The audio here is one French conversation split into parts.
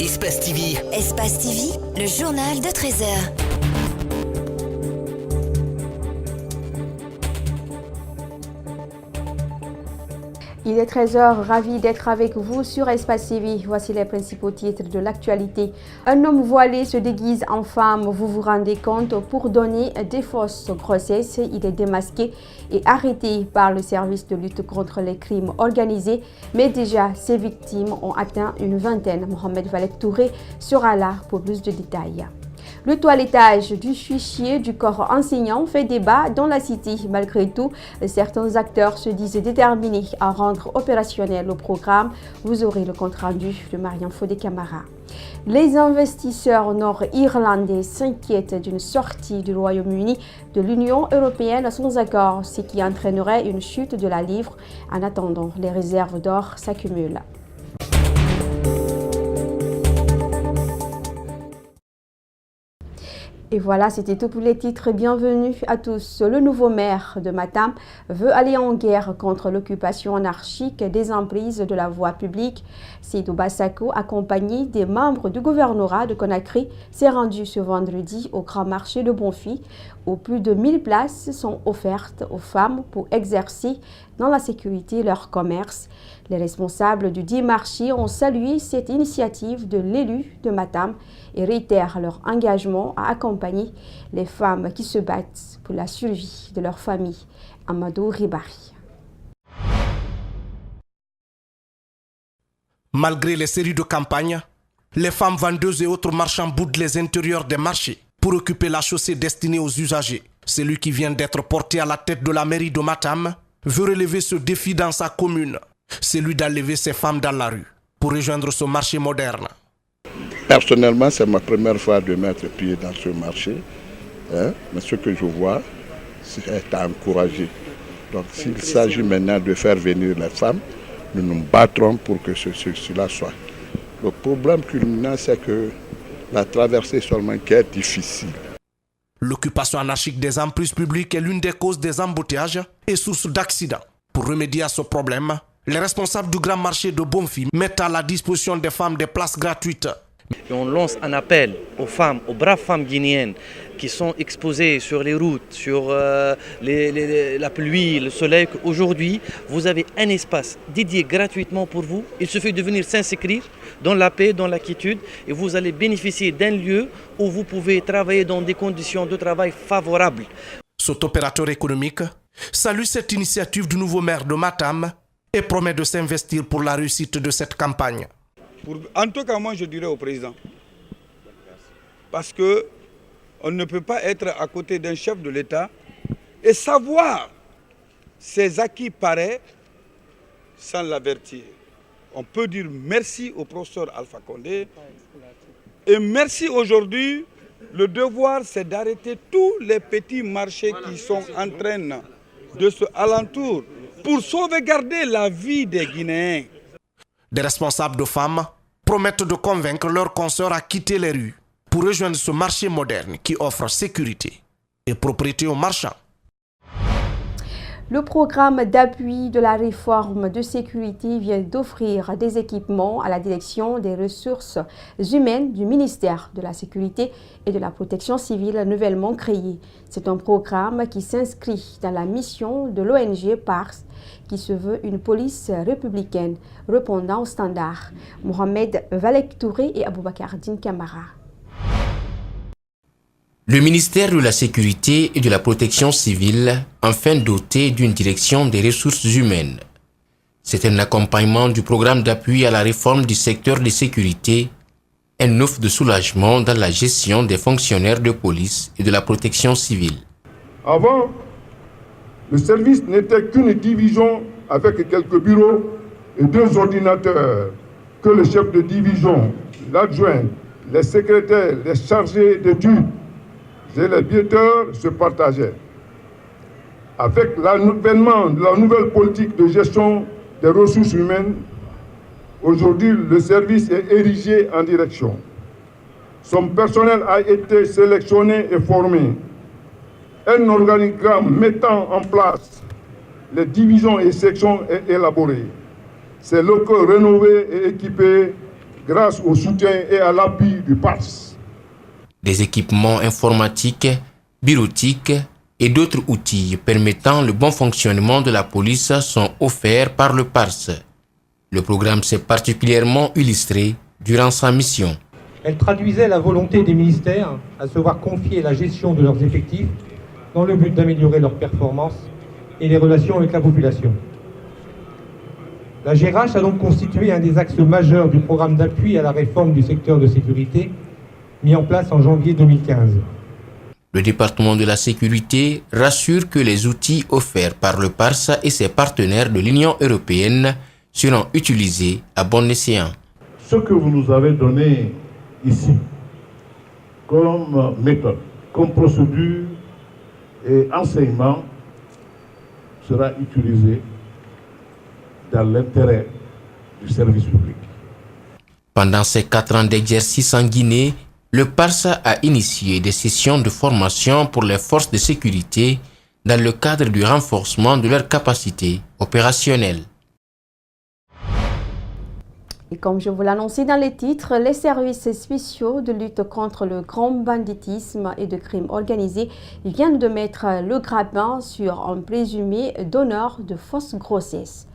Espace TV. Espace TV, le journal de 13h. Il est 13h, ravi d'être avec vous sur Espace TV. Voici les principaux titres de l'actualité. Un homme voilé se déguise en femme, vous vous rendez compte, pour donner des fausses grossesses. Il est démasqué et arrêté par le service de lutte contre les crimes organisés. Mais déjà, ses victimes ont atteint une vingtaine. Mohamed Valek Touré sera là pour plus de détails. Le toilettage du fichier du corps enseignant fait débat dans la cité. Malgré tout, certains acteurs se disent déterminés à rendre opérationnel le programme. Vous aurez le compte rendu de Mariam Fodé Camara. Les investisseurs nord-irlandais s'inquiètent d'une sortie du Royaume-Uni de l'Union européenne sans accord, ce qui entraînerait une chute de la livre. En attendant, les réserves d'or s'accumulent. Et voilà, c'était tout pour les titres. Bienvenue à tous. Le nouveau maire de Matam veut aller en guerre contre l'occupation anarchique des emprises de la voie publique. Seydou Bassako, accompagné des membres du gouvernorat de Conakry, s'est rendu ce vendredi au grand marché de Bonfils, où plus de 1000 places sont offertes aux femmes pour exercer dans la sécurité leur commerce. Les responsables du dit marché ont salué cette initiative de l'élu de Matam et réitèrent leur engagement à accompagner les femmes qui se battent pour la survie de leur famille. Amadou Ribari. Malgré les séries de campagnes, les femmes vendeuses et autres marchands boudent les intérieurs des marchés pour occuper la chaussée destinée aux usagers. Celui qui vient d'être porté à la tête de la mairie de Matam veut relever ce défi dans sa commune, celui d'enlever ces femmes dans la rue pour rejoindre ce marché moderne. Personnellement, c'est ma première fois de mettre pied dans ce marché, mais ce que je vois, c'est à encourager. Donc s'il s'agit maintenant de faire venir les femmes, nous nous battrons pour que cela soit. Le problème culminant, c'est que la traversée seulement qui est difficile. L'occupation anarchique des emprises publiques est l'une des causes des embouteillages et source d'accidents. Pour remédier à ce problème, les responsables du grand marché de Bonfils mettent à la disposition des femmes des places gratuites. Et on lance un appel aux femmes, aux braves femmes guinéennes qui sont exposées sur les routes, sur la pluie, le soleil. Aujourd'hui, vous avez un espace dédié gratuitement pour vous. Il suffit de venir s'inscrire dans la paix, dans la quiétude, et vous allez bénéficier d'un lieu où vous pouvez travailler dans des conditions de travail favorables. Cet opérateur économique salue cette initiative du nouveau maire de Matam et promet de s'investir pour la réussite de cette campagne. En tout cas, moi je dirais au président, parce qu'on ne peut pas être à côté d'un chef de l'État et savoir ses acquis pareils sans l'avertir. On peut dire merci au professeur Alpha Condé et merci aujourd'hui. Le devoir, c'est d'arrêter tous les petits marchés qui sont en train de se alentour pour sauvegarder la vie des Guinéens. Des responsables de femmes promettent de convaincre leurs consoeurs à quitter les rues pour rejoindre ce marché moderne qui offre sécurité et propriété aux marchands. Le programme d'appui de la réforme de sécurité vient d'offrir des équipements à la direction des ressources humaines du ministère de la Sécurité et de la Protection civile nouvellement créé. C'est un programme qui s'inscrit dans la mission de l'ONG PARS, qui se veut une police républicaine répondant aux standards. Mohamed Valek Touré et Aboubakar Din Kamara. Le ministère de la Sécurité et de la Protection civile, enfin doté d'une direction des ressources humaines. C'est un accompagnement du programme d'appui à la réforme du secteur de sécurité, un offre de soulagement dans la gestion des fonctionnaires de police et de la protection civile. Avant, le service n'était qu'une division avec quelques bureaux et 2 ordinateurs que le chef de division, l'adjoint, les secrétaires, les chargés d'études et les biaiseurs se partageaient. Avec l'avènement de la nouvelle politique de gestion des ressources humaines, aujourd'hui le service est érigé en direction. Son personnel a été sélectionné et formé. Un organigramme mettant en place les divisions et sections est élaboré. Ces locaux rénovés et équipés grâce au soutien et à l'appui du PARS. Des équipements informatiques, bureautiques et d'autres outils permettant le bon fonctionnement de la police sont offerts par le PARS. Le programme s'est particulièrement illustré durant sa mission. Elle traduisait la volonté des ministères à se voir confier la gestion de leurs effectifs dans le but d'améliorer leurs performances et les relations avec la population. La GRH a donc constitué un des axes majeurs du programme d'appui à la réforme du secteur de sécurité mis en place en janvier 2015. Le département de la sécurité rassure que les outils offerts par le PARS et ses partenaires de l'Union européenne seront utilisés à bon escient. Ce que vous nous avez donné ici, comme méthode, comme procédure et enseignement, sera utilisé dans l'intérêt du service public. Pendant ces 4 ans d'exercice en Guinée, le PARS a initié des sessions de formation pour les forces de sécurité dans le cadre du renforcement de leurs capacités opérationnelles. Et comme je vous l'annonçais dans les titres, les services spéciaux de lutte contre le grand banditisme et de crimes organisés viennent de mettre le grappin sur un présumé donneur de fausses grossesses.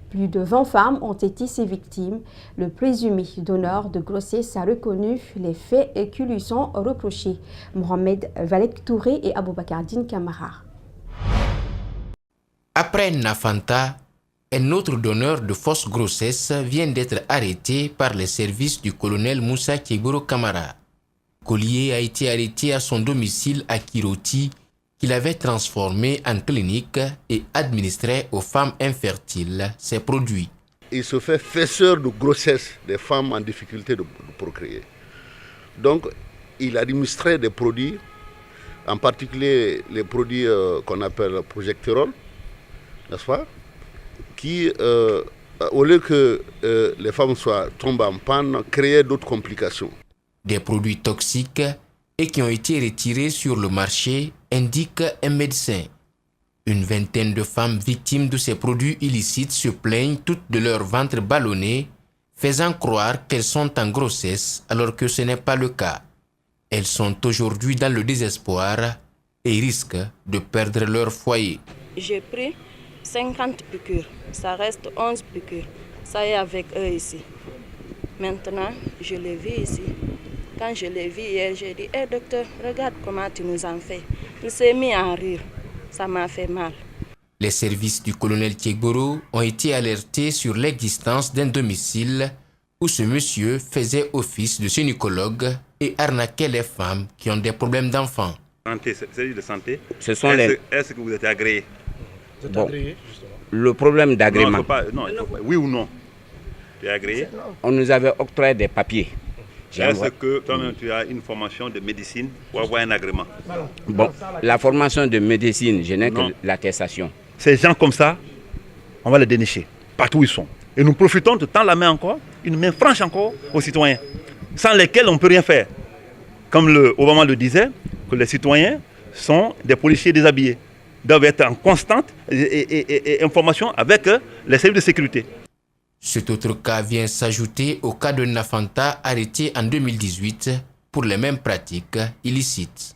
Plus de 20 femmes ont été ses victimes. Le présumé donneur de grossesse a reconnu les faits qui lui sont reprochés. Mohamed Valek Touré et Aboubakar Din Kamara. Après Nafanta, un autre donneur de fausses grossesses vient d'être arrêté par les services du colonel Moussa Keboro Kamara. Collier a été arrêté à son domicile à Kiroti, qu'il avait transformé en clinique et administrait aux femmes infertiles ses produits. Il se fait faisseur de grossesse des femmes en difficulté de procréer. Donc, il administrait des produits, en particulier les produits qu'on appelle projectérol, n'est-ce pas, qui, au lieu que les femmes tombent en panne, créaient d'autres complications. Des produits toxiques et qui ont été retirés sur le marché, indique un médecin. Une vingtaine de femmes victimes de ces produits illicites se plaignent toutes de leur ventre ballonné, faisant croire qu'elles sont en grossesse alors que ce n'est pas le cas. Elles sont aujourd'hui dans le désespoir et risquent de perdre leur foyer. J'ai pris 50 piqûres, ça reste 11 piqûres. Ça est avec eux ici. Maintenant, je les vis ici. Quand je l'ai vu hier, j'ai dit, hey, docteur, regarde comment tu nous en fais. Il s'est mis à rire. Ça m'a fait mal. Les services du colonel Kiegboro ont été alertés sur l'existence d'un domicile où ce monsieur faisait office de gynécologue et arnaquait les femmes qui ont des problèmes d'enfants. Service de santé, ce sont est-ce que vous êtes agréé? Vous êtes agréé, justement. Le problème d'agrément. Oui ou non? Tu es agréé? On nous avait octroyé des papiers. Est-ce que toi-même tu as une formation de médecine pour avoir un agrément? Bon, la formation de médecine, je n'ai que l'attestation. Ces gens comme ça, on va les dénicher partout où ils sont. Et nous profitons de tendre la main encore, une main franche encore aux citoyens, sans lesquels on ne peut rien faire. Comme Obama le disait, que les citoyens sont des policiers déshabillés, doivent être en constante information avec les services de sécurité. Cet autre cas vient s'ajouter au cas de Nafanta arrêté en 2018 pour les mêmes pratiques illicites.